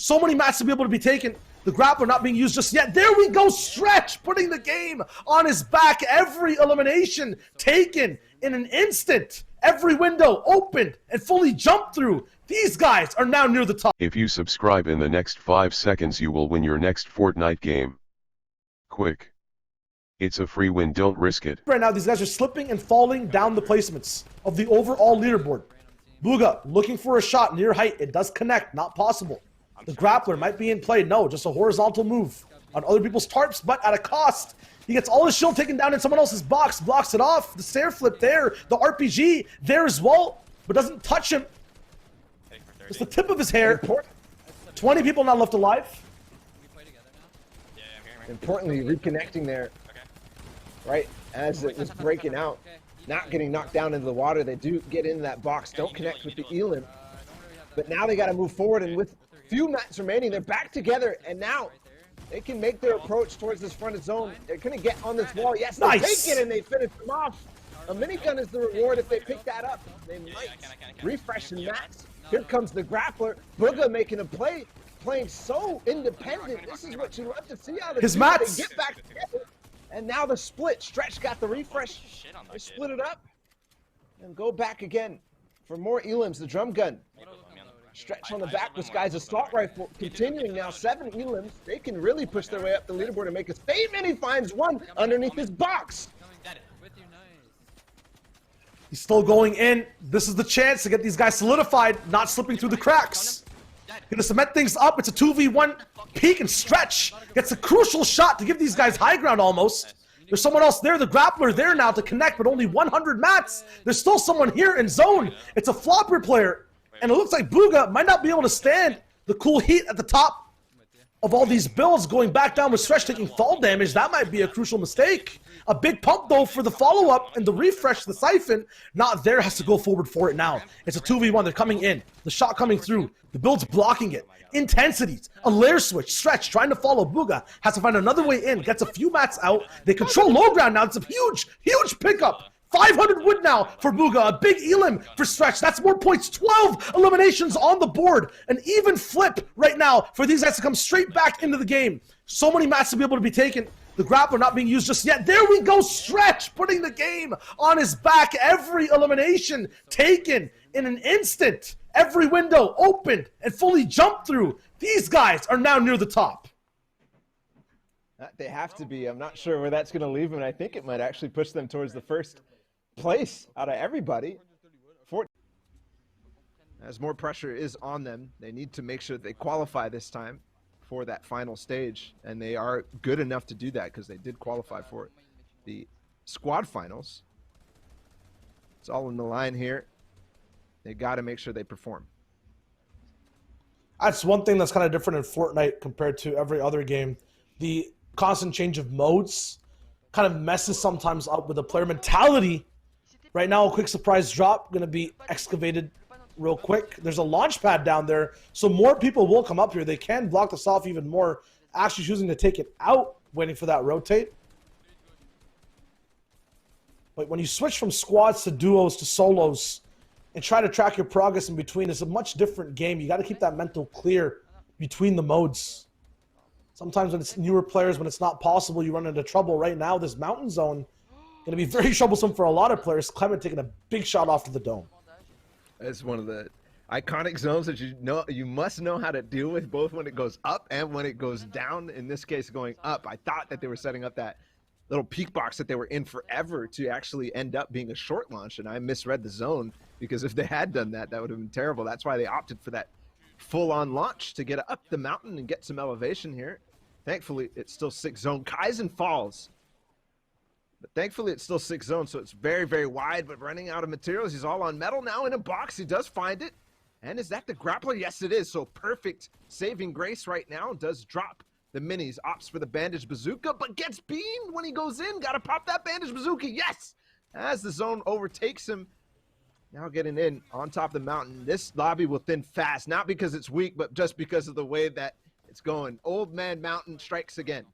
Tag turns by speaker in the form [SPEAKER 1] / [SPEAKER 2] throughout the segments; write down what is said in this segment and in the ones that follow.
[SPEAKER 1] So many mats to be able to be taken. The grappler not being used just yet. There we go, Stretch putting the game on his back. Every elimination taken in an instant. Every window opened and fully jumped through. These guys are now near the top.
[SPEAKER 2] If you subscribe in the next 5 seconds, you will win your next Fortnite game. Quick. It's a free win, don't risk it.
[SPEAKER 1] Right now, these guys are slipping and falling down the placements of the overall leaderboard. Bugha looking for a shot near height. It does connect, not possible. The grappler might be in play. No, just a horizontal move on other people's tarps, but at a cost. He gets all his shield taken down in someone else's box, blocks it off. The stair flip there, the RPG there as well, but doesn't touch him. Just the tip of his hair. 20 people now left alive.
[SPEAKER 3] Importantly, reconnecting there, right as it was breaking out, not getting knocked down into the water. They do get into that box, don't connect with the Elim, but now they got to move forward, and with few mats remaining, they're back together, and now they can make their approach towards this front zone. They're going to get on this wall. Yes, they take it, and they finish them off. A minigun is the reward if they pick that up. They might refresh the mats. Here comes the grappler. Bugha making a play, playing so independent. This is what you love to see out of
[SPEAKER 1] his mats.
[SPEAKER 3] They get back together, and now the split. Stretch got the refresh. They split it up and go back again for more Elims. The drum gun. Stretch on the back. This guy's assault rifle continuing now. 7 Elims. They can really push their way up the leaderboard and make a statement. He finds one underneath his box.
[SPEAKER 1] He's still going in. This is the chance to get these guys solidified, not slipping through the cracks. Gonna cement things up. It's a 2v1 peek, and Stretch gets a crucial shot to give these guys high ground almost. There's someone else there, the grappler there now to connect, but only 100 mats. There's still someone here in zone. It's a flopper player, and it looks like Bugha might not be able to stand the cool heat at the top of all these builds. Going back down with Stretch taking fall damage, that might be a crucial mistake. A big pump though for the follow-up and the refresh, the siphon, not there, has to go forward for it now. It's a 2v1, they're coming in. The shot coming through, the build's blocking it. Intensities, a lair switch, Stretch trying to follow Bugha, has to find another way in, gets a few mats out. They control low ground now, it's a huge pickup. 500 wood now for Bugha, a big Elim for Stretch. That's more points, 12 eliminations on the board. An even flip right now for these guys to come straight back into the game. So many mats to be able to be taken. The grappler not being used just yet. There we go, Stretch putting the game on his back. Every elimination taken in an instant. Every window opened and fully jumped through. These guys are now near the top.
[SPEAKER 3] They have to be. I'm not sure where that's going to leave them. I think it might actually push them towards the first place out of everybody. As more pressure is on them, they need to make sure they qualify this time for that final stage, and they are good enough to do that because they did qualify for the squad finals. It's all in the line here. They got to make sure they perform.
[SPEAKER 1] That's one thing that's kind of different in Fortnite compared to every other game. The constant change of modes kind of messes sometimes up with the player mentality. Right now, a quick surprise drop going to be excavated real quick. There's a launch pad down there, so more people will come up here. They can block this off even more. Actually choosing to take it out, waiting for that rotate. But when you switch from squads to duos to solos and try to track your progress in between, it's a much different game. You got to keep that mental clear between the modes. Sometimes when it's newer players, when it's not possible, you run into trouble. Right now, this mountain zone going to be very troublesome for a lot of players. Clement taking a big shot off to the dome.
[SPEAKER 3] It's one of the iconic zones that you must know how to deal with, both when it goes up and when it goes down. In this case, going up, I thought that they were setting up that little peak box that they were in forever to actually end up being a short launch, and I misread the zone, because if they had done that, that would have been terrible. That's why they opted for that full-on launch to get up the mountain and get some elevation here. Thankfully, it's still 6 zone. Kaizen falls. But thankfully, it's still 6 zone, so it's very, very wide, but running out of materials. He's all on metal now in a box. He does find it. And is that the grappler? Yes, it is. So perfect saving grace right now. Does drop the minis. Opts for the bandage bazooka, but gets beamed when he goes in. Got to pop that bandage bazooka. Yes! As the zone overtakes him. Now getting in on top of the mountain. This lobby will thin fast, not because it's weak, but just because of the way that it's going. Old man mountain strikes again.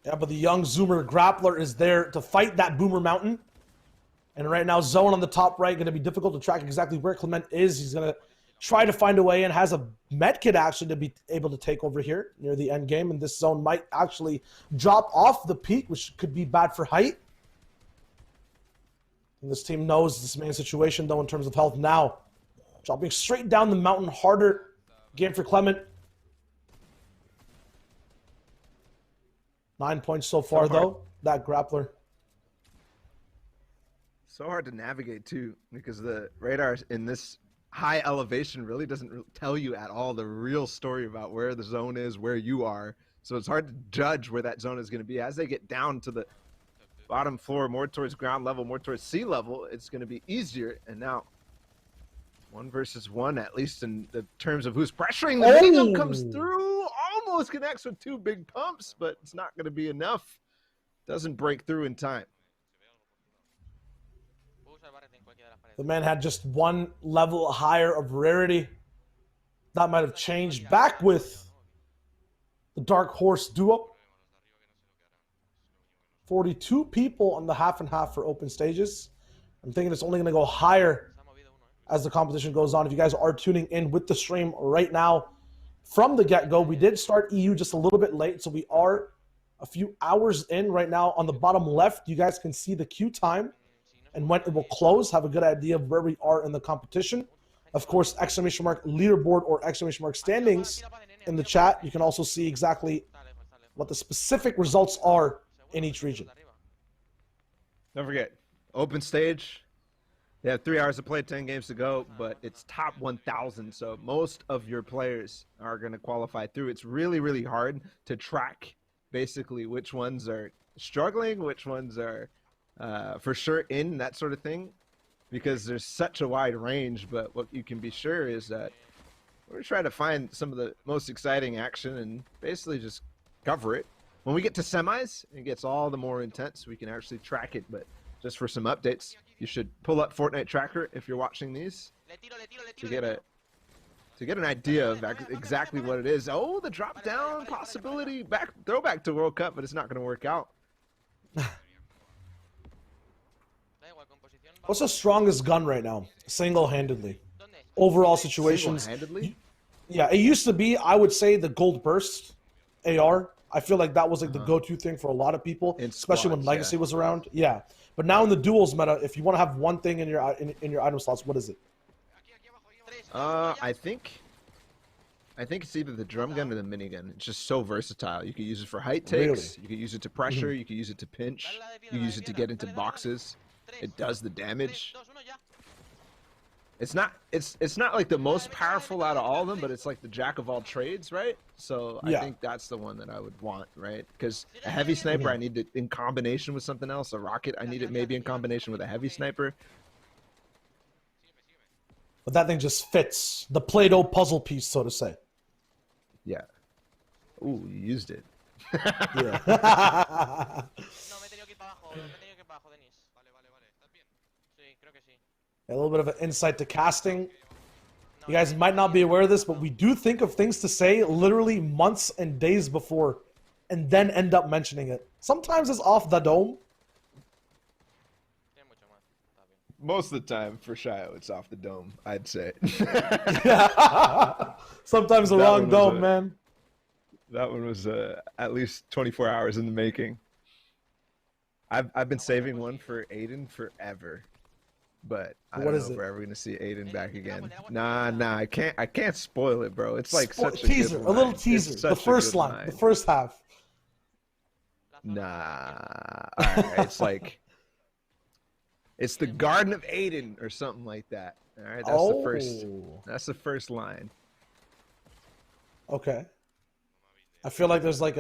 [SPEAKER 1] Yeah, but the young zoomer grappler is there to fight that boomer mountain. And right now, zone on the top right, going to be difficult to track exactly where Clement is. He's going to try to find a way in. Has a med kit actually to be able to take over here near the end game, and this zone might actually drop off the peak, which could be bad for height. And this team knows this main situation though in terms of health now. Dropping straight down the mountain, harder game for Clement. 9 points so far though, that grappler.
[SPEAKER 3] So hard to navigate too, because the radar in this high elevation really doesn't tell you at all the real story about where the zone is, where you are. So it's hard to judge where that zone is going to be. As they get down to the bottom floor, more towards ground level, more towards sea level, it's going to be easier. And now 1 versus 1, at least in the terms of who's pressuring. The minigun comes through, almost connects with 2 big pumps, but it's not going to be enough. Doesn't break through in time.
[SPEAKER 1] The man had just 1 level higher of rarity. That might have changed. Back with the Dark Horse duo. 42 people on the half and half for open stages. I'm thinking it's only going to go higher as the competition goes on. If you guys are tuning in with the stream right now from the get-go, we did start EU just a little bit late, so we are a few hours in right now. On the bottom left, you guys can see the queue time and when it will close. Have a good idea of where we are in the competition. Of course, exclamation mark leaderboard or exclamation mark standings in the chat. You can also see exactly what the specific results are in each region.
[SPEAKER 3] Don't forget, open stage. They have 3 hours to play, 10 games to go, but it's top 1,000. So most of your players are going to qualify through. It's really, really hard to track basically which ones are struggling, which ones are for sure in, that sort of thing, because there's such a wide range. But what you can be sure is that we're trying to find some of the most exciting action and basically just cover it. When we get to semis, it gets all the more intense. We can actually track it. But just for some updates, you should pull up Fortnite Tracker if you're watching these to get an idea of exactly what it is. Oh, the drop down possibility, throwback to World Cup, but it's not going to work out.
[SPEAKER 1] What's the strongest gun right now, single-handedly? Overall situations.
[SPEAKER 3] Single-handedly?
[SPEAKER 1] Yeah, it used to be, I would say, the Gold Burst AR. I feel like that was like the go-to thing for a lot of people, especially when Legacy was around. Yeah, but now in the duels meta, if you want to have one thing in your item slots, what is it?
[SPEAKER 3] I think it's either the drum gun or the minigun. It's just so versatile. You could use it for height takes.
[SPEAKER 1] Really?
[SPEAKER 3] You could use it to pressure. You could use it to pinch. You could use it to get into boxes. It does the damage. It's not like the most powerful out of all of them, but it's like the jack of all trades, right? So I think that's the one that I would want, right? Because a heavy sniper, I need it in combination with something else. A rocket, I need it maybe in combination with a heavy sniper.
[SPEAKER 1] But that thing just fits the Play-Doh puzzle piece, so to say.
[SPEAKER 3] Yeah. Ooh, you used it.
[SPEAKER 1] Yeah. A little bit of an insight to casting. You guys might not be aware of this, but we do think of things to say literally months and days before, and then end up mentioning it. Sometimes it's off the dome.
[SPEAKER 3] Most of the time, for Shio, it's off the dome, I'd say.
[SPEAKER 1] Yeah. Sometimes the wrong dome, man.
[SPEAKER 3] That one was at least 24 hours in the making. I've been saving one for Aiden forever. But I don't know if we're ever gonna see Aiden back again. Nah, I can't spoil it, bro. It's like such a
[SPEAKER 1] teaser,
[SPEAKER 3] good
[SPEAKER 1] a little teaser. The first line, the first half.
[SPEAKER 3] Nah, alright, it's like it's the Garden of Aiden or something like that. Alright, that's the first line.
[SPEAKER 1] Okay. I feel like there's like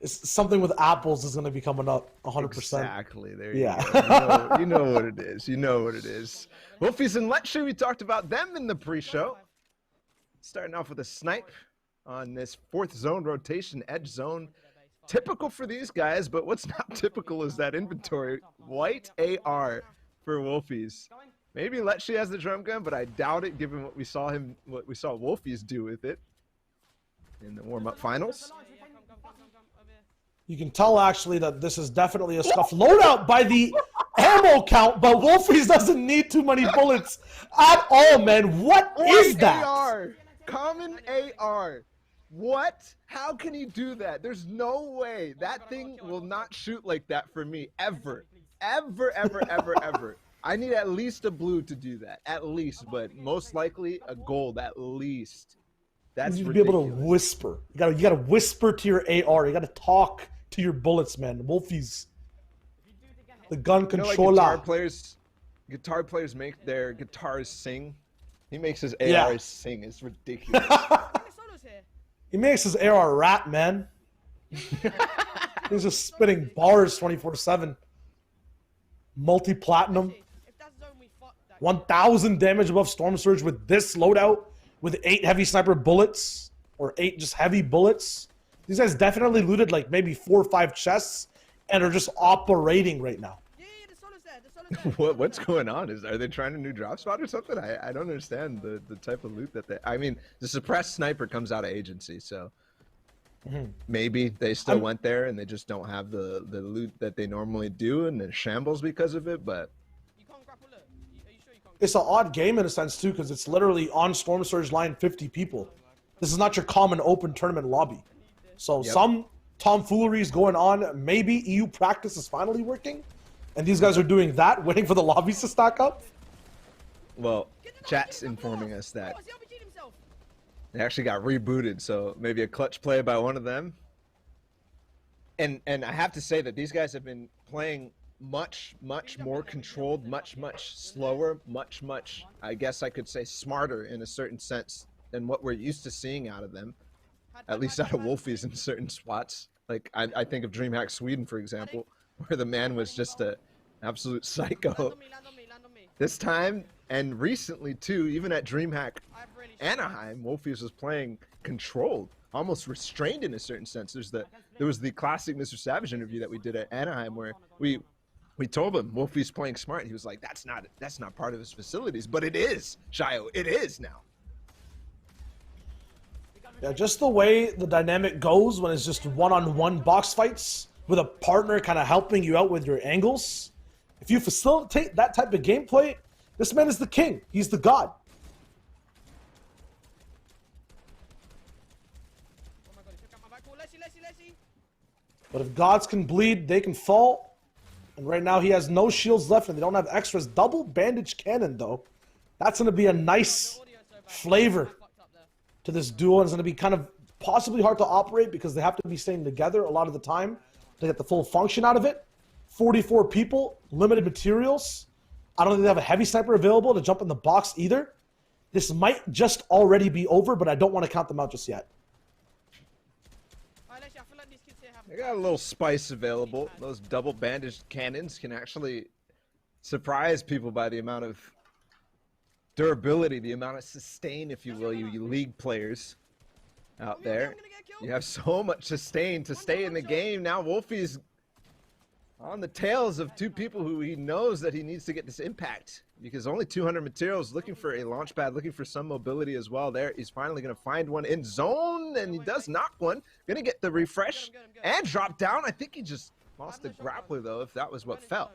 [SPEAKER 1] it's something with apples is going to be coming up 100%.
[SPEAKER 3] Exactly. There you go. You know what it is. You know what it is. Wolfies and Lecture, we talked about them in the pre-show. Starting off with a snipe on this 4th zone rotation, edge zone. Typical for these guys, but what's not typical is that inventory. White AR for Wolfies. Maybe Lecture has the drum gun, but I doubt it given what we saw Wolfies do with it in the warm-up finals.
[SPEAKER 1] You can tell actually that this is definitely a scuff loadout by the ammo count, but Wolfies doesn't need too many bullets at all, man. What is that?
[SPEAKER 3] AR. Common AR. What? How can he do that? There's no way. That thing will not shoot like that for me ever. Ever, ever, ever, ever. I need at least a blue to do that. At least, but most likely a gold at least. That's
[SPEAKER 1] You need to
[SPEAKER 3] ridiculous.
[SPEAKER 1] be able to whisper. You gotta whisper to your AR. You gotta talk to your bullets, man. Wolfies. The gun
[SPEAKER 3] You know, like
[SPEAKER 1] controller.
[SPEAKER 3] guitar players make their guitars sing. He makes his
[SPEAKER 1] Yeah.
[SPEAKER 3] ARs sing. It's ridiculous.
[SPEAKER 1] He makes his AR rap, man. He's just spitting bars 24/7. Multi-platinum. 1,000 damage above Storm Surge with this loadout, with 8 heavy sniper bullets, or 8 just heavy bullets. These guys definitely looted like maybe 4 or 5 chests, and are just operating right now.
[SPEAKER 3] What's going on? Are they trying a new drop spot or something? I don't understand the type of loot that they. I mean, the suppressed sniper comes out of agency, so maybe they still went there and they just don't have the loot that they normally do, and it shambles because of it. But
[SPEAKER 1] It's an odd game in a sense too, because it's literally on Storm Surge line 50 people. This is not your common open tournament lobby. So some tomfoolery is going on. Maybe EU practice is finally working, and these guys are doing that, waiting for the lobbies to stack up.
[SPEAKER 3] well, chat's informing us that they actually got rebooted, so maybe a clutch play by one of them. And I have to say that these guys have been playing much more controlled, much slower, much I guess I could say smarter in a certain sense than what we're used to seeing out of them, at least out of Wolfies in certain spots. Like I think of DreamHack Sweden, for example, where the man was just a absolute psycho. This time and recently too, even at DreamHack Anaheim, Wolfies was playing controlled, almost restrained in a certain sense. There was the classic Mr. Savage interview that we did at Anaheim where we told him Wolfie's playing smart. He was like, that's not part of his facilities, but it is, Shio, it is now.
[SPEAKER 1] Yeah, just the way the dynamic goes when it's just one-on-one box fights with a partner kind of helping you out with your angles. If you facilitate that type of gameplay, this man is the king. He's the god. But if gods can bleed, they can fall. And right now he has no shields left and they don't have extras. Double bandage cannon though. That's going to be a nice flavor to this duo, and it's going to be kind of possibly hard to operate because they have to be staying together a lot of the time to get the full function out of it. 44 people, limited materials. I don't think they have a heavy sniper available to jump in the box either. This might just already be over, but I don't want to count them out just yet.
[SPEAKER 3] They got a little spice available. Those double bandaged cannons can actually surprise people by the amount of durability, the amount of sustain, if you will, you league players out there. You have so much sustain to stay in the game. Now Wolfie's on the tails of 2 people who he knows that he needs to get this impact, because only 200 materials, looking for a launch pad, looking for some mobility as well there. He's finally going to find one in zone, and he does knock one. Going to get the refresh and drop down. I think he just lost the grappler, though, if that was what fell.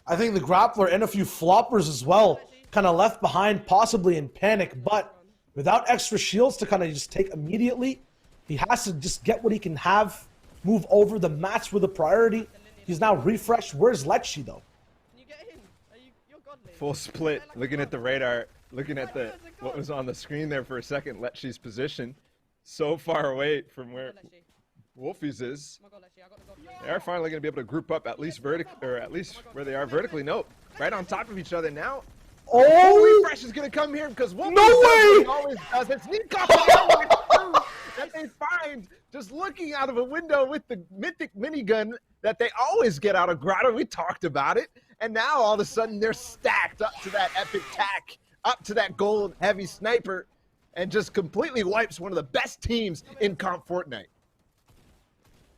[SPEAKER 1] I think the grappler and a few floppers as well kind of left behind, possibly in panic, but without extra shields to kind of just take immediately, he has to just get what he can have, move over. The mats were the priority. He's now refreshed. Where's Lecce, though?
[SPEAKER 3] Full split, looking at the radar, looking at what was on the screen there for a second. Lecce's position so far away from where Wolfies is. They are finally going to be able to group up at least vertically, or at least where they are vertically. Nope, right on top of each other now.
[SPEAKER 1] Oh,
[SPEAKER 3] refresh is going to come here because Wolfies
[SPEAKER 1] no way!
[SPEAKER 3] always does. It's sneak off that they find just looking out of a window with the mythic minigun that they always get out of Grotto. We talked about it. And now all of a sudden they're stacked up to that epic tack, up to that gold heavy sniper, and just completely wipes one of the best teams in comp Fortnite.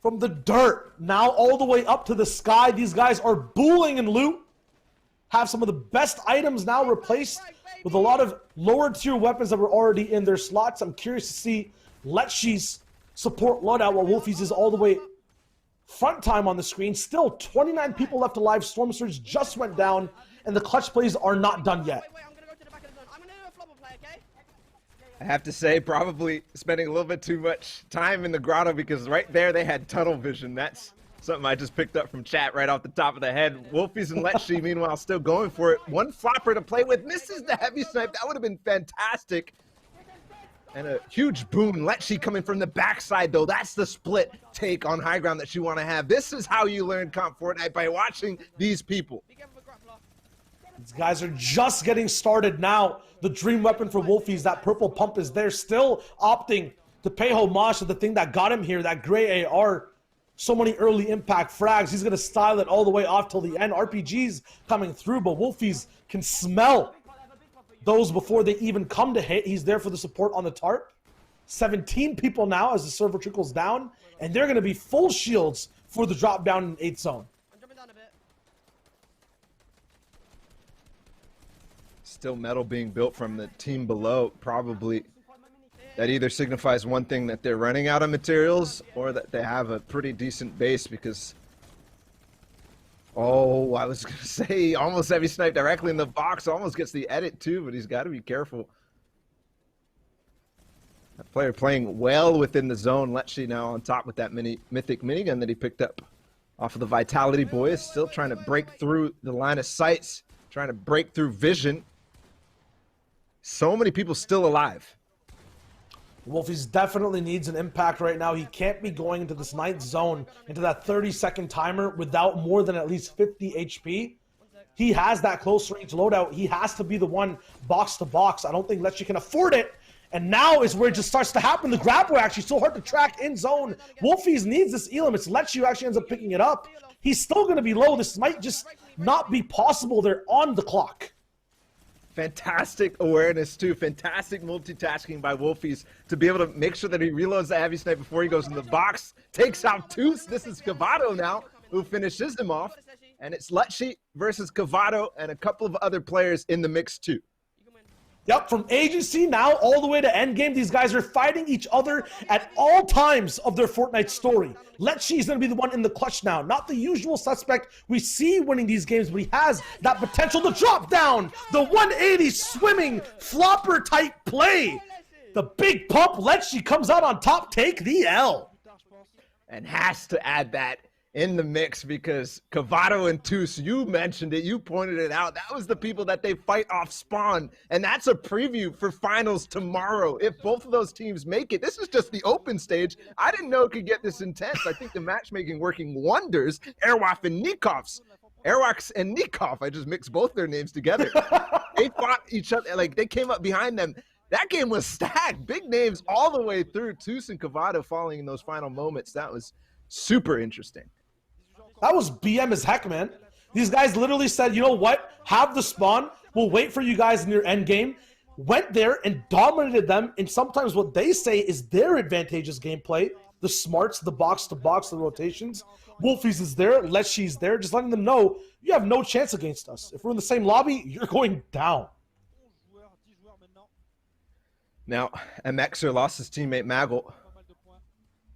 [SPEAKER 1] From the dirt, now all the way up to the sky, these guys are booling in loot. Have some of the best items now replaced with a lot of lower tier weapons that were already in their slots. I'm curious to see Lecce's support loadout while Wolfies is all the way front time on the screen. Still 29 people left alive. Storm Surge just went down, and the clutch plays are not done yet.
[SPEAKER 4] Wait, I'm gonna go to the back of the zone. I'm gonna do a flopper play, okay?
[SPEAKER 3] I have to say, probably spending a little bit too much time in the grotto because right there they had tunnel vision. That's something I just picked up from chat right off the top of the head. Wolfies and Lechy, meanwhile, still going for it. One flopper to play with. Misses the heavy snipe. That would have been fantastic. And a huge boon. Lechy coming from the backside, though. That's the split take on high ground that you want to have. This is how you learn comp Fortnite, by watching these people.
[SPEAKER 4] Be careful with grappler.
[SPEAKER 1] These guys are just getting started now. The dream weapon for Wolfies, that purple pump, is there. Still opting to pay homage to the thing that got him here, that gray AR. So many early impact frags. He's going to style it all the way off till the end. RPGs coming through, but Wolfies can smell those before they even come to hit. He's there for the support on the tarp. 17 people now as the server trickles down, and they're going to be full shields for the drop down in 8th zone.
[SPEAKER 4] I'm jumping down a bit.
[SPEAKER 3] Still metal being built from the team below, probably. That either signifies one thing, that they're running out of materials, or that they have a pretty decent base, because... Oh, I was going to say, almost heavy snipe directly in the box. Almost gets the edit too, but he's got to be careful. That player playing well within the zone. Lechy now on top with that mythic minigun that he picked up off of the Vitality Boys. Still trying to break through the line of sights, trying to break through vision. So many people still alive.
[SPEAKER 1] Wolfies definitely needs an impact right now. He can't be going into this 9th zone, into that 30-second timer without more than at least 50 HP. He has that close range loadout. He has to be the one box to box. I don't think Lechy can afford it. And now is where it just starts to happen. The grab were actually so hard to track in zone. Wolfies needs this elim. It's Lechy who actually ends up picking it up. He's still going to be low. This might just not be possible. They're on the clock.
[SPEAKER 3] Fantastic awareness too. Fantastic multitasking by Wolfies to be able to make sure that he reloads the heavy snipe before he goes in the box. Takes out Toos. This is Cavado now who finishes him off. And it's Lechy versus Cavado and a couple of other players in the mix too.
[SPEAKER 1] Yep, from agency now all the way to endgame, these guys are fighting each other at all times of their Fortnite story. Lechy is going to be the one in the clutch now. Not the usual suspect we see winning these games, but he has that potential to drop down. The 180 swimming flopper type play. The big pump. Lechy comes out on top. Take the L.
[SPEAKER 3] And has to add that in the mix, because Cavado and Toos, you mentioned it, you pointed it out, that was the people that they fight off spawn, and that's a preview for finals tomorrow. If both of those teams make it, this is just the open stage. I didn't know it could get this intense. I think the matchmaking working wonders. Airwaf and Nikovs. Airwax and Nikov, I just mixed both their names together. They fought each other, like they came up behind them. That game was stacked. Big names all the way through. Toos and Cavado falling in those final moments. That was super interesting.
[SPEAKER 1] That was BM as heck, man. These guys literally said, you know what? Have the spawn. We'll wait for you guys in your end game. Went there and dominated them. And sometimes what they say is their advantageous gameplay. The smarts, the box to box, the rotations. Wolfies is there. Lechy's there. Just letting them know you have no chance against us. If we're in the same lobby, you're going down.
[SPEAKER 3] Now, immarksman lost his teammate Maggle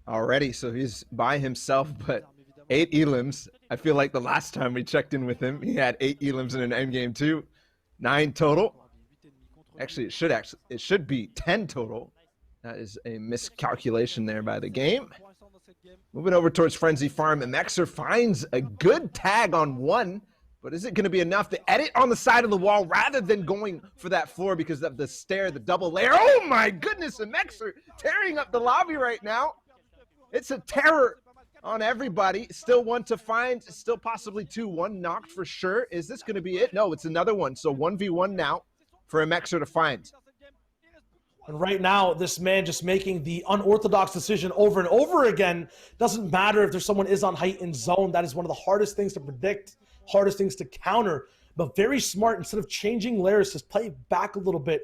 [SPEAKER 3] already, so he's by himself, but 8 elims. I feel like the last time we checked in with him, he had 8 elims in an endgame too. 9 total. Actually, it should be 10 total. That is a miscalculation there by the game. Moving over towards Frenzy Farm, and immarksman finds a good tag on 1, but is it going to be enough to edit on the side of the wall rather than going for that floor because of the stair, the double layer? Oh my goodness, immarksman tearing up the lobby right now. It's a terror on everybody. Still 1 to find, still possibly 2. 1 knocked for sure. Is this going to be it? No, it's another one. So 1v1 now for immarksman to find.
[SPEAKER 1] And right now, this man just making the unorthodox decision over and over again. Doesn't matter if there's someone is on height in zone. That is one of the hardest things to predict, hardest things to counter. But very smart. Instead of changing layers, just play back a little bit.